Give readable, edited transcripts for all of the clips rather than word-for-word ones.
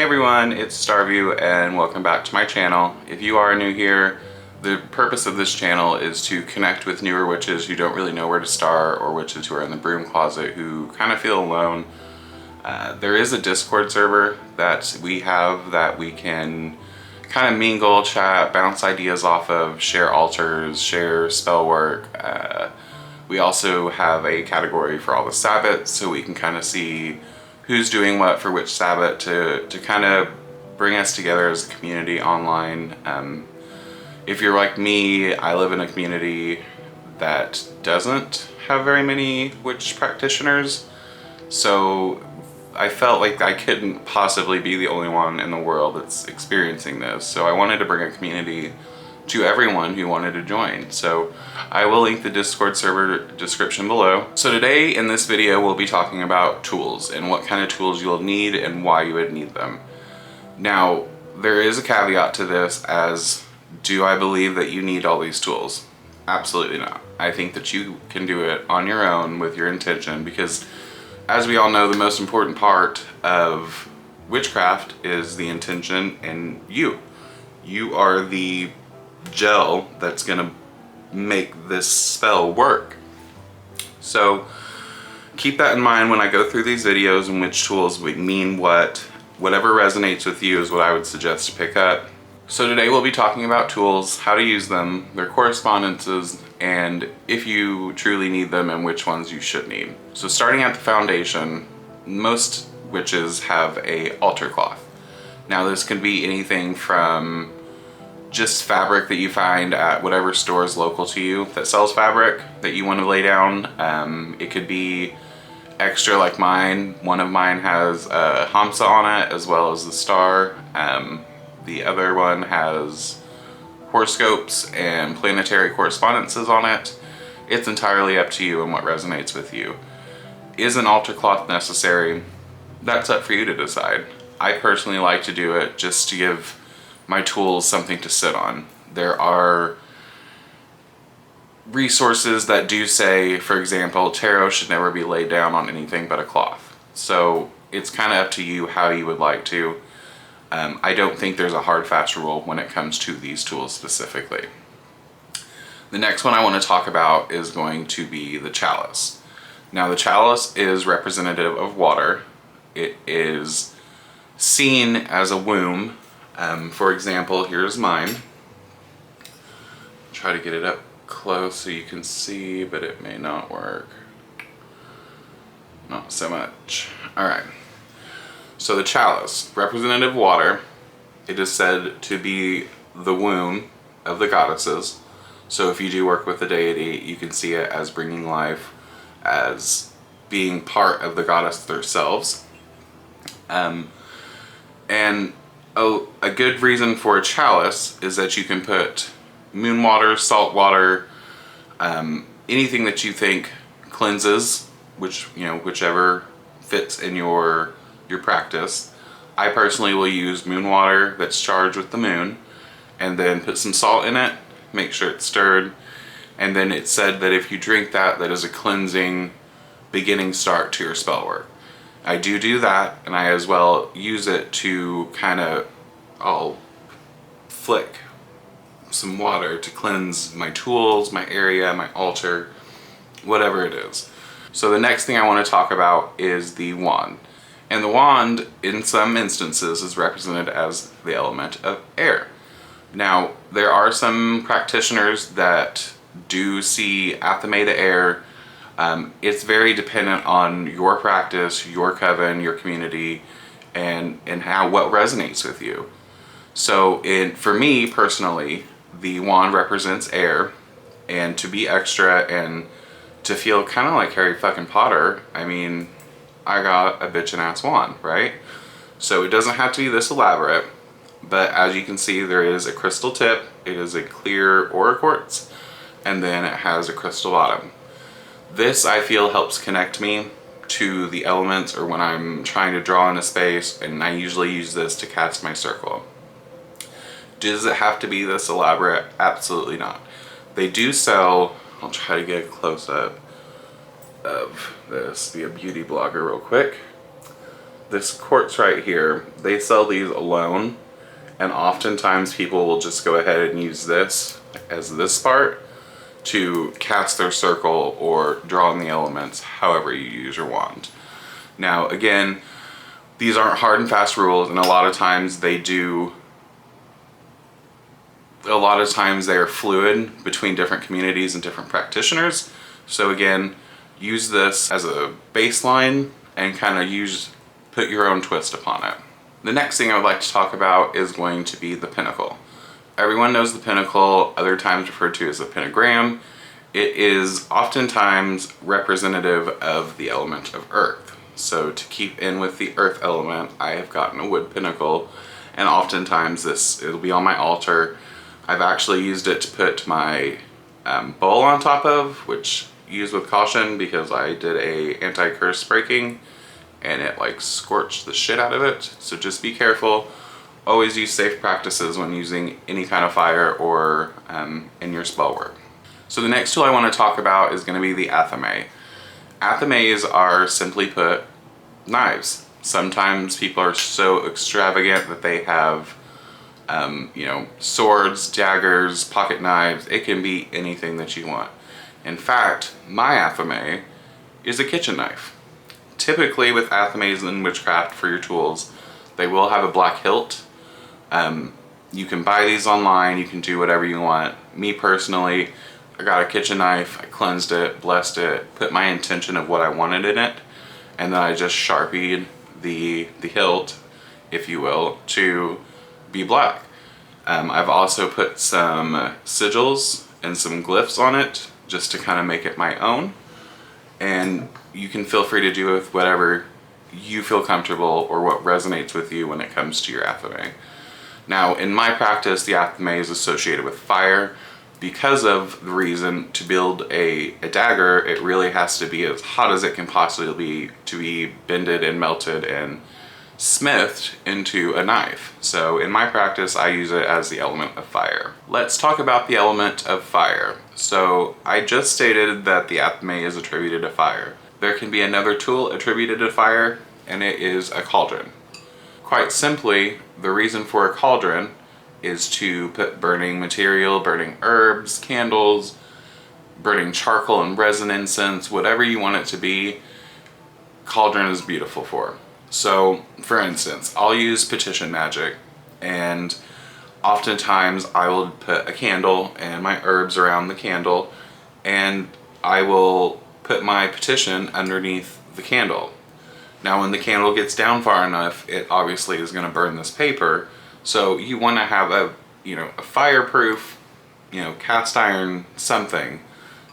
everyone, it's Starview and welcome back to my channel. If you are new here, the purpose of this channel is to connect with newer witches who don't really know where to start, or witches who are in the broom closet who kind of feel alone. There is a Discord server that we have that we can kind of mingle, chat, bounce ideas off of, share altars, share spell work. We also have a category for all the sabbats, so we can kind of see who's doing what for which sabbat to kind of bring us together as a community online. If you're like me, I live in a community that doesn't have very many witch practitioners, so I felt like I couldn't possibly be the only one in the world that's experiencing this. So I wanted to bring a community to everyone who wanted to join. So I will link the Discord server description below. So today in this video, we'll be talking about tools and what kind of tools you'll need and why you would need them. Now, there is a caveat to this, as do I believe that you need all these tools? Absolutely not. I think that you can do it on your own with your intention, because as we all know, the most important part of witchcraft is the intention and you. You are the gel that's gonna make this spell work. So keep that in mind when I go through these videos and which tools we mean what. Whatever resonates with you is what I would suggest to pick up. So today we'll be talking about tools, how to use them, their correspondences, and if you truly need them and which ones you should need. So starting at the foundation, most witches have a altar cloth. Now this can be anything from just fabric that you find at whatever store is local to you that sells fabric that you want to lay down. It could be extra like mine. One of mine has a Hamsa on it as well as the star. The other one has horoscopes and planetary correspondences on it. It's entirely up to you and what resonates with you. Is an altar cloth necessary? That's up for you to decide. I personally like to do it just to give my tools something to sit on. There are resources that do say, for example, tarot should never be laid down on anything but a cloth. So it's kind of up to you how you would like to. I don't think there's a hard fast rule when it comes to these tools specifically. The next one I want to talk about is going to be the chalice. Now the chalice is representative of water. It is seen as a womb. For example, here's mine. Try to get it up close so you can see, but it may not work. Not so much. All right. So the chalice, representative water, it is said to be the womb of the goddesses. So if you do work with the deity, you can see it as bringing life, as being part of the goddess themselves. And a good reason for a chalice is that you can put moon water, salt water, anything that you think cleanses, whichever fits in your practice. I personally will use moon water that's charged with the moon, and then put some salt in it, make sure it's stirred, and then it's said that if you drink that, that is a cleansing beginning start to your spell work. I do that, and I as well use it to I'll flick some water to cleanse my tools, my area, my altar, whatever it is. So the next thing I want to talk about is the wand. And the wand, in some instances, is represented as the element of air. Now, there are some practitioners that do see Athame to air. It's very dependent on your practice, your coven, your community, and what resonates with you. So for me personally, the wand represents air, and to be extra and to feel kind of like Harry fucking Potter, I mean, I got a bitchin' ass wand, right? So it doesn't have to be this elaborate, but as you can see, there is a crystal tip, it is a clear aura quartz, and then it has a crystal bottom. This, I feel, helps connect me to the elements, or when I'm trying to draw in a space, and I usually use this to cast my circle. Does it have to be this elaborate? Absolutely not. They do sell, I'll try to get a close up of this, be a beauty blogger real quick. this quartz right here, they sell these alone, and oftentimes people will just go ahead and use this as this part to cast their circle or draw in the elements however you use your wand. Now again, these aren't hard and fast rules, and a lot of times they are fluid between different communities and different practitioners. So again, use this as a baseline and kind of put your own twist upon it. The next thing I would like to talk about is going to be the Pentacle. Everyone knows the Pentacle, other times referred to as the pentagram. It is oftentimes representative of the element of earth. So to keep in with the earth element, I have gotten a wood pentacle, and oftentimes it'll be on my altar. I've actually used it to put my bowl on top of, which use with caution because I did a anti-curse breaking and it like scorched the shit out of it. So just be careful. Always use safe practices when using any kind of fire or in your spell work. So the next tool I want to talk about is going to be the Athame. Athames are, simply put, knives. Sometimes people are so extravagant that they have swords, daggers, pocket knives. It can be anything that you want. In fact, my Athame is a kitchen knife. Typically with Athames in witchcraft for your tools, they will have a black hilt. You can buy these online, you can do whatever you want. Me personally, I got a kitchen knife, I cleansed it, blessed it, put my intention of what I wanted in it, and then I just sharpied the hilt, if you will, to be black. I've also put some sigils and some glyphs on it just to kind of make it my own, and you can feel free to do with whatever you feel comfortable or what resonates with you when it comes to your Athame. Now in my practice, the Athame is associated with fire. Because of the reason, to build a dagger, it really has to be as hot as it can possibly be to be bended and melted and smithed into a knife. So in my practice, I use it as the element of fire. Let's talk about the element of fire. So I just stated that the Athame is attributed to fire. There can be another tool attributed to fire, and it is a cauldron. Quite simply, the reason for a cauldron is to put burning material, burning herbs, candles, burning charcoal and resin incense, whatever you want it to be, cauldron is beautiful for. So, for instance, I'll use petition magic, and oftentimes I will put a candle and my herbs around the candle, and I will put my petition underneath the candle. Now when the candle gets down far enough, it obviously is going to burn this paper. So you want to have a fireproof, cast iron something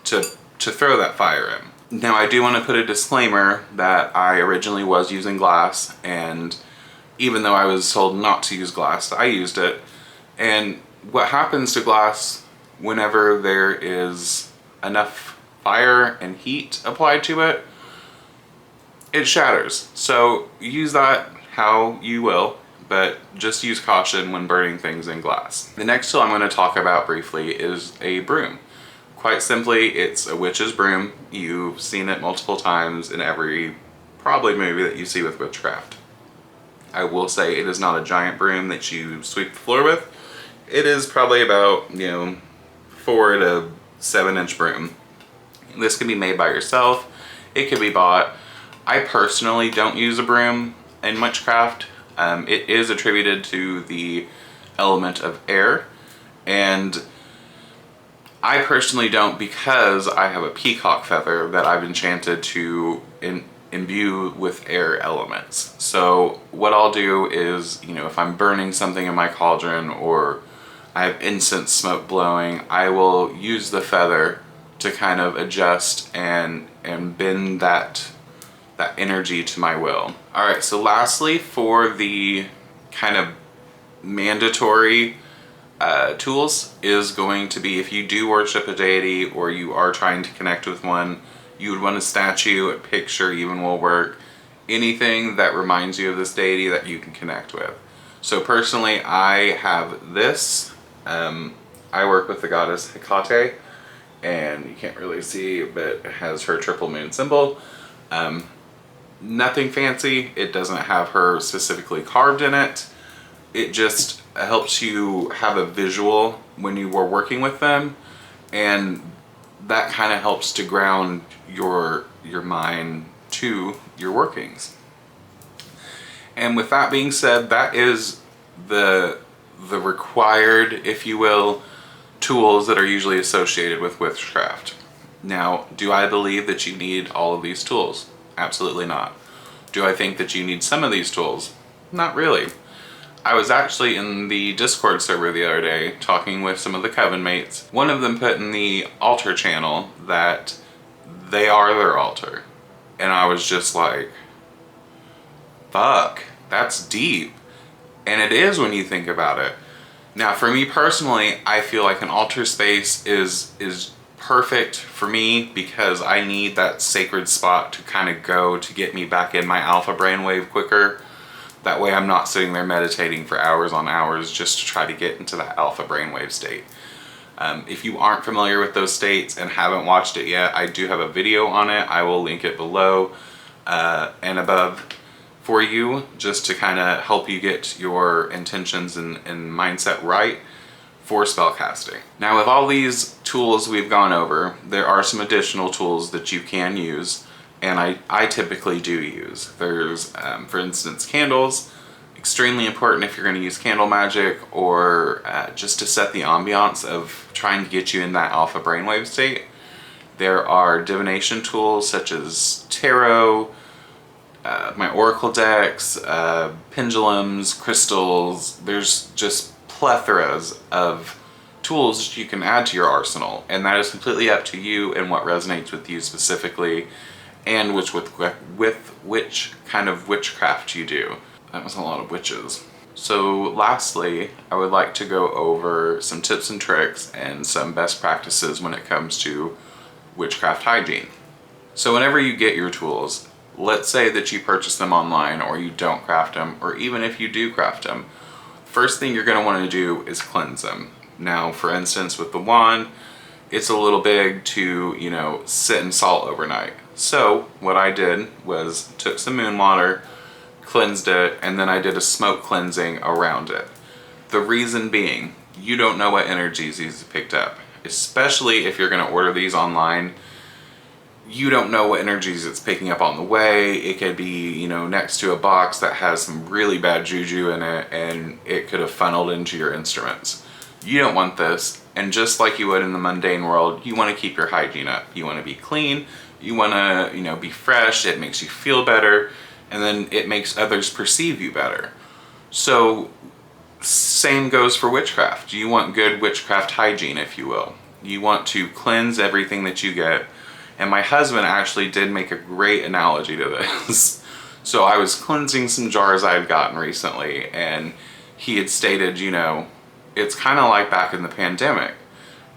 to throw that fire in. Now I do want to put a disclaimer that I originally was using glass, and even though I was told not to use glass, I used it. And what happens to glass whenever there is enough fire and heat applied to it? It shatters. So use that how you will, but just use caution when burning things in glass. The next tool I'm going to talk about briefly is a broom. Quite simply, it's a witch's broom. You've seen it multiple times in every probably movie that you see with witchcraft. I will say it is not a giant broom that you sweep the floor with. It is probably about 4 to 7 inch broom. This can be made by yourself. It can be bought. I personally don't use a broom in witchcraft. It is attributed to the element of air, and I personally don't because I have a peacock feather that I've enchanted to imbue with air elements. So what I'll do is, if I'm burning something in my cauldron or I have incense smoke blowing, I will use the feather to kind of adjust and bend that energy to my will. Alright, so lastly, for the kind of mandatory tools is going to be, if you do worship a deity or you are trying to connect with one, you would want a statue, a picture even will work, anything that reminds you of this deity that you can connect with. So personally, I have this. I work with the goddess Hecate, and you can't really see, but it has her triple moon symbol. Nothing fancy. It doesn't have her specifically carved in it. It just helps you have a visual when you are working with them, and that kind of helps to ground your mind to your workings. And with that being said, that is the required, if you will, tools that are usually associated with witchcraft. Now, do I believe that you need all of these tools? Absolutely not. Do I think that you need some of these tools? Not really. I was actually in the Discord server the other day talking with some of the Coven mates. One of them put in the altar channel that they are their altar. And I was just like, fuck, that's deep. And it is when you think about it. Now, for me personally, I feel like an altar space is perfect for me because I need that sacred spot to kind of go to get me back in my alpha brainwave quicker. That way I'm not sitting there meditating for hours on hours just to try to get into that alpha brainwave state. If you aren't familiar with those states and haven't watched it yet, I do have a video on it. I will link it below and above for you, just to kind of help you get your intentions and mindset right for spellcasting. Now, with all these tools we've gone over, there are some additional tools that you can use, and I typically do use. There's, for instance, candles. Extremely important if you're going to use candle magic, or just to set the ambiance of trying to get you in that alpha brainwave state. There are divination tools such as tarot, my oracle decks, pendulums, crystals. There's just plethoras of tools that you can add to your arsenal, and that is completely up to you and what resonates with you specifically, and which kind of witchcraft you do. That was a lot of witches. So lastly, I would like to go over some tips and tricks and some best practices when it comes to witchcraft hygiene. So whenever you get your tools, let's say that you purchase them online or you don't craft them, or even if you do craft them, first thing you're going to want to do is cleanse them. Now, for instance, with the wand, it's a little big to, you know, sit in salt overnight. So what I did was took some moon water, cleansed it, and then I did a smoke cleansing around it. The reason being, you don't know what energies these have picked up, especially if you're going to order these online. You don't know what energies it's picking up on the way. It could be, you know, next to a box that has some really bad juju in it, and it could have funneled into your instruments. You don't want this, and just like you would in the mundane world, you want to keep your hygiene up. You want to be clean, you want to, you know, be fresh. It makes you feel better, and then it makes others perceive you better. So same goes for witchcraft. You want good witchcraft hygiene, if you will. You want to cleanse everything that you get. And my husband actually did make a great analogy to this. So I was cleansing some jars I had gotten recently, and he had stated, you know, it's kind of like back in the pandemic.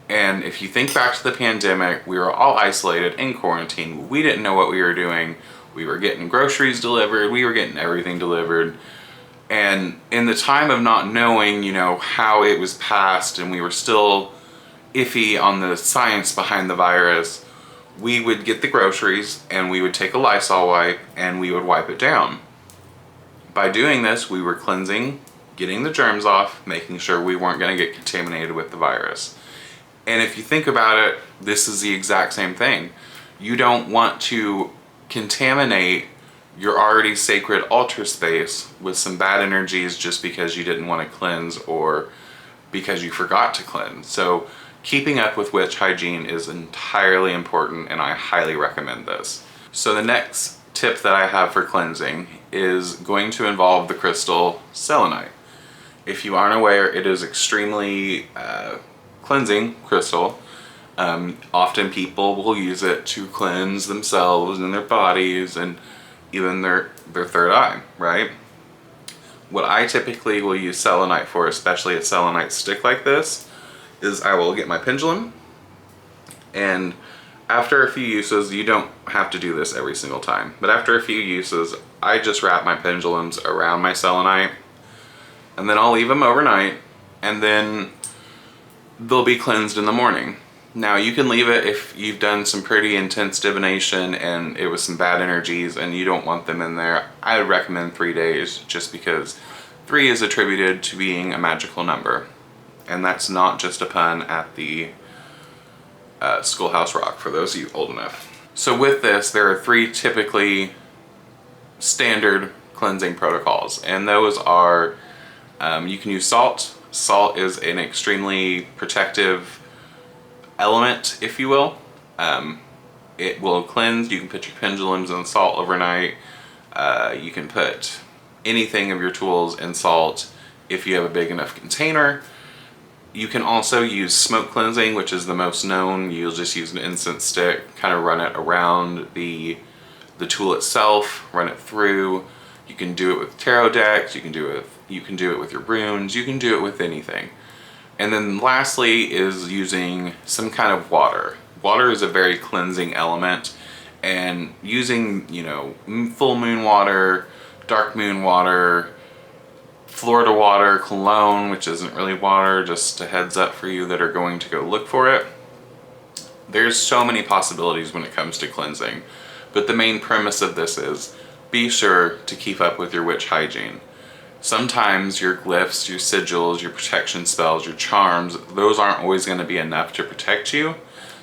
And if you think back to the pandemic, we were all isolated in quarantine. We didn't know what we were doing. We were getting groceries delivered. We were getting everything delivered. And in the time of not knowing, you know, how it was passed, and we were still iffy on the science behind the virus, we would get the groceries and we would take a Lysol wipe and we would wipe it down. By doing this, we were cleansing, getting the germs off, making sure we weren't going to get contaminated with the virus. And if you think about it, this is the exact same thing. You don't want to contaminate your already sacred altar space with some bad energies just because you didn't want to cleanse or because you forgot to cleanse. So keeping up with witch hygiene is entirely important, and I highly recommend this. So the next tip that I have for cleansing is going to involve the crystal selenite. If you aren't aware, it is extremely cleansing crystal. Often people will use it to cleanse themselves and their bodies and even their third eye, right? What I typically will use selenite for, especially a selenite stick like this, is I will get my pendulum, and after a few uses, you don't have to do this every single time, but after a few uses, I just wrap my pendulums around my selenite, and then I'll leave them overnight, and then they'll be cleansed in the morning. Now you can leave it if you've done some pretty intense divination and it was some bad energies and you don't want them in there. I would recommend 3 days, just because 3 is attributed to being a magical number. And that's not just a pun at the Schoolhouse Rock, for those of you old enough. So with this, there are 3 typically standard cleansing protocols, and those are, you can use salt. Salt is an extremely protective element, if you will. It will cleanse. You can put your pendulums in salt overnight. You can put anything of your tools in salt if you have a big enough container. You can also use smoke cleansing, which is the most known. You'll just use an incense stick, kind of run it around the tool itself, run it through. You can do it with tarot decks, you can do it with your brooms, you can do it with anything. And then lastly is using some kind of water. Water is a very cleansing element, and using, you know, full moon water, dark moon water, Florida water, cologne, which isn't really water, just a heads up for you that are going to go look for it. There's so many possibilities when it comes to cleansing, but the main premise of this is be sure to keep up with your witch hygiene. Sometimes your glyphs, your sigils, your protection spells, your charms, those aren't always going to be enough to protect you.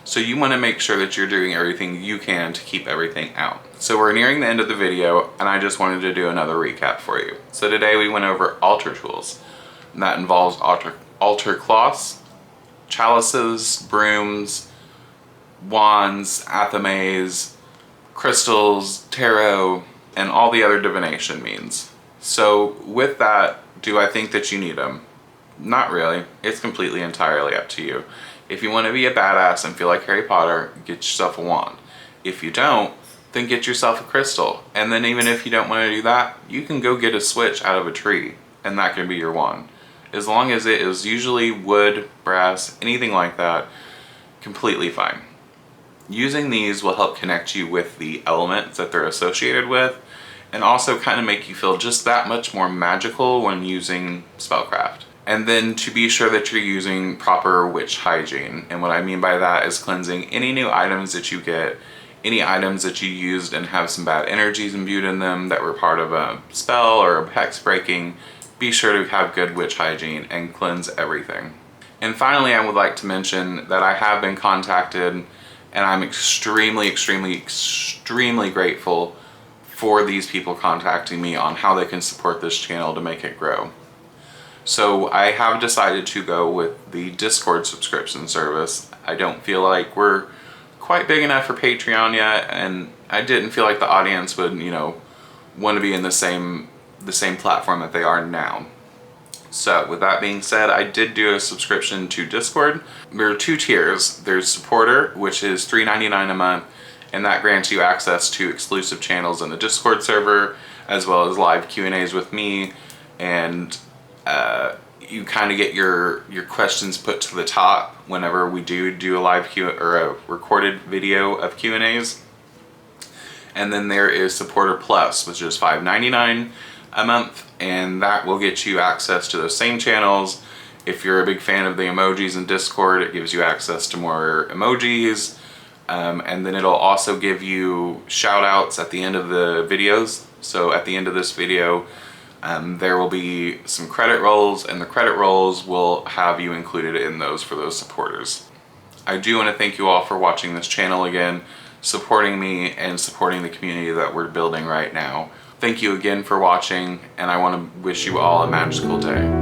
So you want to make sure that you're doing everything you can to keep everything out. So we're nearing the end of the video, and I just wanted to do another recap for you. So today we went over altar tools, and that involves altar cloths, chalices, brooms, wands, athames, crystals, tarot, and all the other divination means. So with that, do I think that you need them? Not really. It's completely entirely up to you. If you want to be a badass and feel like Harry Potter, get yourself a wand. If you don't, then get yourself a crystal. And then even if you don't want to do that, you can go get a switch out of a tree, and that can be your wand. As long as it is usually wood, brass, anything like that, completely fine. Using these will help connect you with the elements that they're associated with, and also kind of make you feel just that much more magical when using spellcraft. And then to be sure that you're using proper witch hygiene. And what I mean by that is cleansing any new items that you get, any items that you used and have some bad energies imbued in them that were part of a spell or a hex breaking. Be sure to have good witch hygiene and cleanse everything. And finally, I would like to mention that I have been contacted, and I'm extremely, extremely, extremely grateful for these people contacting me on how they can support this channel to make it grow. So I have decided to go with the Discord subscription service. I don't feel like we're quite big enough for Patreon yet, and I didn't feel like the audience would, you know, want to be in the same platform that they are now. So with that being said, I did do a subscription to Discord. There are 2 tiers. There's Supporter, which is $3.99 a month, and that grants you access to exclusive channels in the Discord server, as well as live Q&As with me, and you kind of get your questions put to the top whenever we do a live or a recorded video of Q&As. And then there is Supporter Plus, which is $5.99 a month, and that will get you access to those same channels. If you're a big fan of the emojis in Discord, it gives you access to more emojis, and then it'll also give you shout outs at the end of the videos. So at the end of this video, there will be some credit rolls, and the credit rolls will have you included in those for those supporters. I do want to thank you all for watching this channel again, supporting me and supporting the community that we're building right now. Thank you again for watching, and I want to wish you all a magical day.